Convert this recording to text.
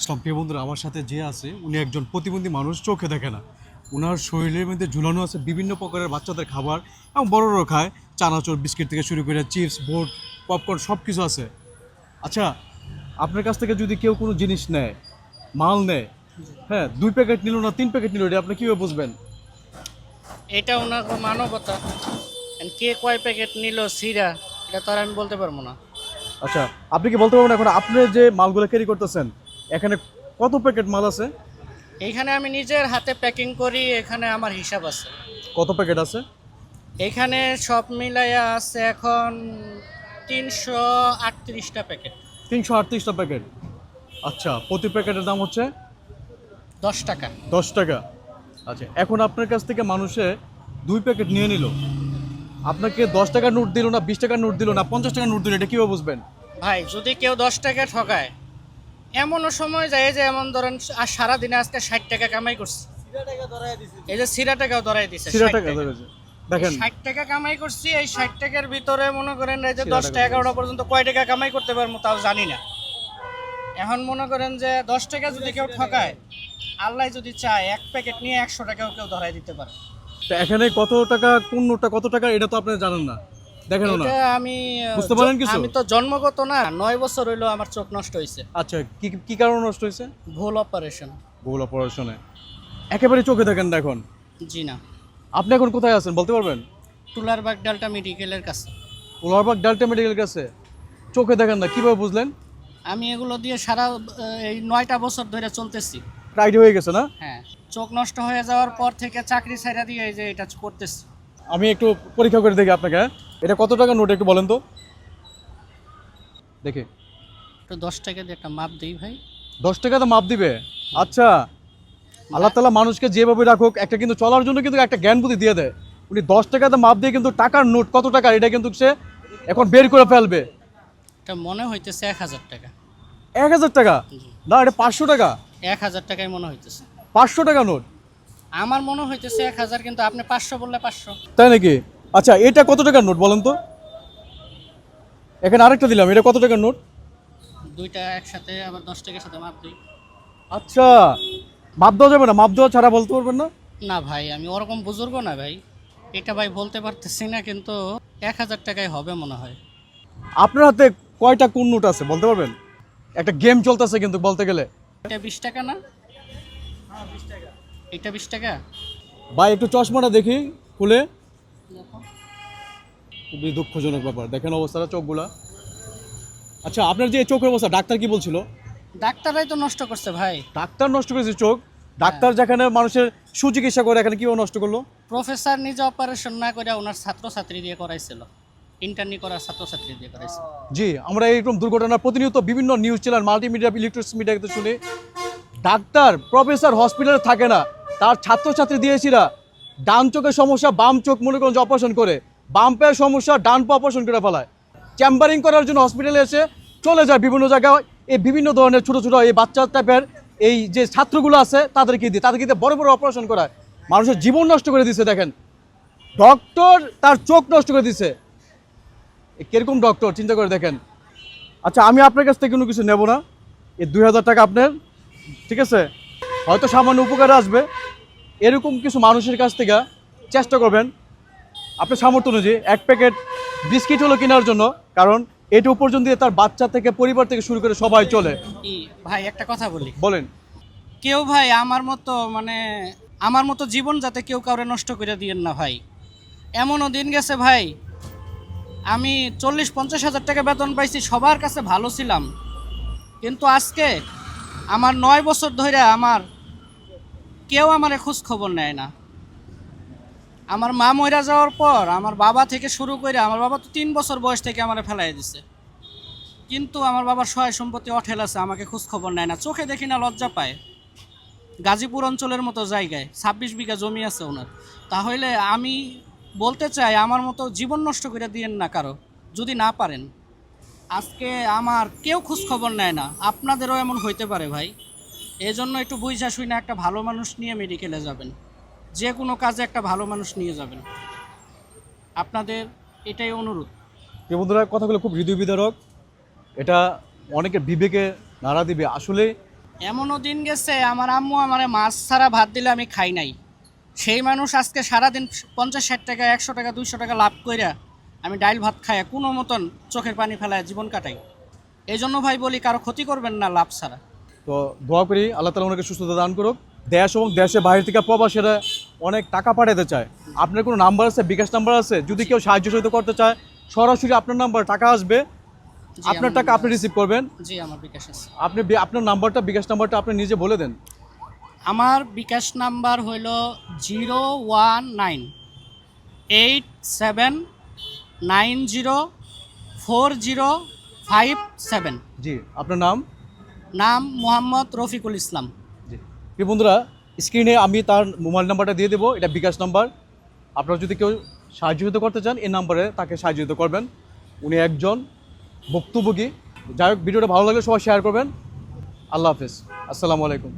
সব প্রিয় বন্ধুরা, আমার সাথে যে আছে উনি একজন প্রতিবন্ধী মানুষ, চোখে দেখে না। ওনার শরীরের মধ্যে ঝুলানো আছে বিভিন্ন প্রকারের বাচ্চাদের খাবার এবং বড়রাও খায়, চানাচুর বিস্কিট থেকে শুরু করে চিপস বোর্ড পপকর্ন সব কিছু আছে। আচ্ছা, আপনার কাছ থেকে যদি কেউ কোনো জিনিস নেয়, মাল নেয়, হ্যাঁ 2 প্যাকেট নিল না 3 প্যাকেট নিল, এটা আপনি কীভাবে বুঝবেন? এটা ওনার মানবতা। কে কয় প্যাকেট নিল সিরা, এটা তো আর আমি বলতে পারবো না। আচ্ছা, আপনি কি বলতে পারবেন এখন আপনি যে মালগুলো ক্যারি করতেছেন এখানে কত প্যাকেট মাল আছে? এইখানে আমি নিজের হাতে প্যাকিং করি, এখানে আমার হিসাব আছে। কত প্যাকেট আছে? এইখানে সব মিলাইয়া আছে এখন 338টা প্যাকেট। 338টা প্যাকেট। আচ্ছা, প্রতি প্যাকেটের দাম হচ্ছে 10 টাকা। 10 টাকা। আচ্ছা, এখন আপনার কাছ থেকে মানুষে 2 প্যাকেট নিয়ে নিল, আপনাকে 10 টাকার নোট দিল না 20 টাকার নোট দিল না 50 টাকার নোট দিল, এটা কীভাবে বুঝবেন? ভাই যদি কেউ 10 টাকা ঠকায়, এমনও সময় যায় যে এমন ধরেন আর সারাদিনে আজকে 60 টাকা কামাই করছে, এই যে সিরা টাকাও ধরাই দিছে। 60 টাকা ধরেছে, দেখেন 60 টাকা কামাই করছি, এই 60 টাকার ভিতরে মনে করেন এই যে 60 10টা 11টা পর্যন্ত কয় টাকা কামাই করতে পারবো তাও জানি না। এখন মনে করেন যে 10 টাকা যদি কেউ ঠকায়, আল্লাহ যদি চায় 1 প্যাকেট নিয়ে 100 টাকাও কেউ ধরাই দিতে পারে। তো এখানে কত টাকা কোন নোটটা কত টাকা এটা তো আপনি জানেন না, দেখেন না, এটা আমি বুঝতে পারেন কিছু? আমি তো জন্মগত না, 9 বছর হইলো আমার চোখ নষ্ট হয়েছে। আচ্ছা, কি কি কারণে নষ্ট হয়েছে? ভুল অপারেশন। ভুল অপারেশনে একেবারে চোখে দেখেন না এখন? জি না। আপনি এখন কোথায় আছেন বলতে পারবেন? টুলারবাগ ডালটা মেডিকেলের কাছে। উলারবাগ ডাল্টা মেডিকেল কাছে। চোখে দেখেন না, কিভাবে বুঝলেন? আমি এগুলো দিয়ে সারা এই 9টা বছর ধরে চলতেছি। আইডিয়া হয়ে গেছে না? হ্যাঁ, চোখ নষ্ট হয়ে যাওয়ার পর থেকে চাকরি ছাইড়া দিয়ে এই যে এটা করতেছি। আমি একটু পরীক্ষা করে দেখি আপনাকে, হ্যাঁ? এটা কত টাকা নোট একটু বলেন তো দেখে। একটু 10 টাকা দিয়ে একটা মাপ দিই ভাই। 10 টাকা তো মাপ দিবে? আচ্ছা, আল্লাহ তাআলা মানুষকে যেভাবে রাখুক, একটা কিন্তু চলার জন্য কিন্তু একটা জ্ঞান বুদ্ধি দিয়ে দেয়। উনি 10 টাকাতে মাপ দিয়ে কিন্তু টাকার নোট কত টাকা এটা কিন্তু সে এখন বের করে ফেলবে। এটা মনে হইতেছে 1000 টাকা। 1000 টাকা? জি। না, এটা 500 টাকা। 1000 টাকাই মনে হইতেছে। 500 টাকা নোট? আমার মনে হইতেছে 1000, কিন্তু আপনি 500 বললে 500। তাই নাকি? আচ্ছা, এটা কত টাকার নোট বলেন তো? এখানে আরেকটা দিলাম, এটা কত টাকার নোট? দুইটা একসাথে আবার 10 টাকার সাথে মাপ দিই। আচ্ছা, মাপ দেওয়া যাবে না? মাপ দেওয়া ছাড়া বলতে পারবেন না? না ভাই, আমি ওরকম বুজুর্গ না ভাই। এটা ভাই বলতে পারতেছি না, কিন্তু 1000 টাকায় হবে মনে হয়। আপনার হাতে কয়টা কোন নোট আছে বলতে পারবেন? একটা গেম চলতেছে কিন্তু বলতে গেলে। এটা 20 টাকা না? এটা 20 টাকা। ভাই একটু চশমাটা দেখি খুলে। খুবই দুঃখজনক ব্যাপার, দেখেন অবস্থাটা চোখগুলা। আচ্ছা, আপনার যে এই চোখের অবস্থা, ডাক্তার কি বলছিল? ডাক্তাররাই তো নষ্ট করছে ভাই। ডাক্তার নষ্ট করেছে চোখ? ডাক্তার যেখানে মানুষের সুচিকিৎসা করে, এখানে কিভাবে নষ্ট করলো? প্রফেসর নিজে অপারেশন না করে ওনার ছাত্রছাত্রী দিয়ে করাইছিল। ইন্টার্নি করার ছাত্রছাত্রী দিয়ে করাইছিল। জি, আমরা এইরকম দুর্ঘটনা প্রতিনিয়ত বিভিন্ন নিউজ চ্যানেল, মাল্টিমিডিয়া, ইলেকট্রনিক্স মিডিয়াতে শুনি। ডাক্তার প্রফেসর হসপিটালে থাকে না, তার ছাত্রছাত্রী দিয়েছিরা ডান চোখের সমস্যা বাম চোখ মনে করেন যে অপারেশন করে, বাম পায়ের সমস্যা ডান পা অপারেশন করে ফেলায়। চেম্বারিং করার জন্য হসপিটালে এসে চলে যায় বিভিন্ন জায়গায়, এই বিভিন্ন ধরনের ছোটো ছোটো এই বাচ্চা টাইপের এই যে ছাত্রগুলো আছে তাদেরকে দিয়ে বড় বড় অপারেশন করায়, মানুষের জীবন নষ্ট করে দিচ্ছে। দেখেন, ডক্টর তার চোখ নষ্ট করে দিচ্ছে। কিরকম ডক্টর চিন্তা করে দেখেন। আচ্ছা, আমি আপনার কাছ থেকে কোনো কিছু নেব না, এই 2000 টাকা আপনার, ঠিক আছে? হয়তো সামান্য উপকারে আসবে, এরকম কিছু মানুষের কাছ থেকে চেষ্টা করবেন আপনার সামর্থ্য অনুযায়ী 1 প্যাকেট বিস্কিট হলো কেনার জন্য, কারণ এটা উপার্জন দিয়ে তার বাচ্চা থেকে পরিবার থেকে শুরু করে সবাই চলে। ভাই একটা কথা বলি, বলেন। কেউ ভাই আমার মতো আমার মতো জীবন যাতে কেউ কাউরে নষ্ট করে দিয়েন না ভাই। এমনও দিন গেছে ভাই, আমি 40-50 হাজার টাকা বেতন পাইছি, সবার কাছে ভালো ছিলাম, কিন্তু আজকে আমার 9 বছর ধরে কেউ আমারে খোঁজ খবর নেয় না। আমার মা মইরা যাওয়ার পর আমার বাবা থেকে শুরু করে, আমার বাবা তো 3 বছর বয়স থেকে আমারে ফেলাই দিছে, কিন্তু আমার বাবার সহায় সম্পত্তি অঠেল আছে, আমাকে খোঁজ খবর নেয় না, চোখে দেখি না, লজ্জা পায়। গাজীপুর অঞ্চলের মতো জায়গায় 26 বিঘা জমি আছে ওনার। তাহলে আমি বলতে চাই, আমার মতো জীবন নষ্ট করে দিয়েন না কারো, যদি না পারেন। আজকে আমার কেউ খোঁজ খবর নেয় না, আপনাদেরও এমন হইতে পারে ভাই। এই জন্য একটু বুঝা শুই না একটা ভালো মানুষ নিয়ে মেডিকেলে যাবেন, যে কোনো কাজে একটা ভালো মানুষ নিয়ে যাবেন, আপনাদের এটাই অনুরোধ। প্রিয় বন্ধুরা, কথাগুলো খুব হৃদয় বিদারক, এটা অনেকের বিবেকে নাড়া দিবে। আসলে এমনও দিন গেছে আমার আম্মু আমারে মাছ ছাড়া ভাত দিলে আমি খাই নাই। সেই মানুষ আজকে সারাদিন 50-60 টাকা 100 টাকা 200 টাকা লাভ কইরা আমি ডাইল ভাত খাই কোনো মতন চোখের পানি ফেলায় জীবন কাটাই। এই জন্য ভাই বলি কারো ক্ষতি করবেন না লাভ ছাড়া। তো দোয়া করি আল্লাহ তালা ওনাকে সুস্থতা দান করুক। দেশ এবং দেশের বাইরে থেকে প্রবাসীরা অনেক টাকা পাঠাতে চায়, আপনার কোনো নাম্বার আছে, বিকাশ নাম্বার আছে? যদি কেউ সাহায্য সহযোগিতা করতে চায় সরাসরি আপনার নাম্বার টাকা আসবে, জি, আপনার আমার টাকা আপনি রিসিভ করবেন। জি আমার বিকাশ আছে। আপনি আপনার নাম্বারটা, বিকাশ নাম্বারটা আপনি নিজে বলে দেন। আমার বিকাশ নাম্বার হইল 01987904057। জি, আপনার নাম? নাম মোহাম্মদ রফিকুল ইসলাম। জি, প্রিয় বন্ধুরা, স্ক্রিনে আমি তার মোবাইল নাম্বারটা দিয়ে দেবো, এটা বিকাশ নাম্বার। আপনারা যদি কেউ সাহায্য করতে চান এই নাম্বারে তাকে সাহায্য করবেন। উনি একজন ভুক্তভোগী। যাই হোক, ভিডিওটা ভালো লাগলে সবাই শেয়ার করবেন। আল্লাহ হাফেজ, আসসালামু আলাইকুম।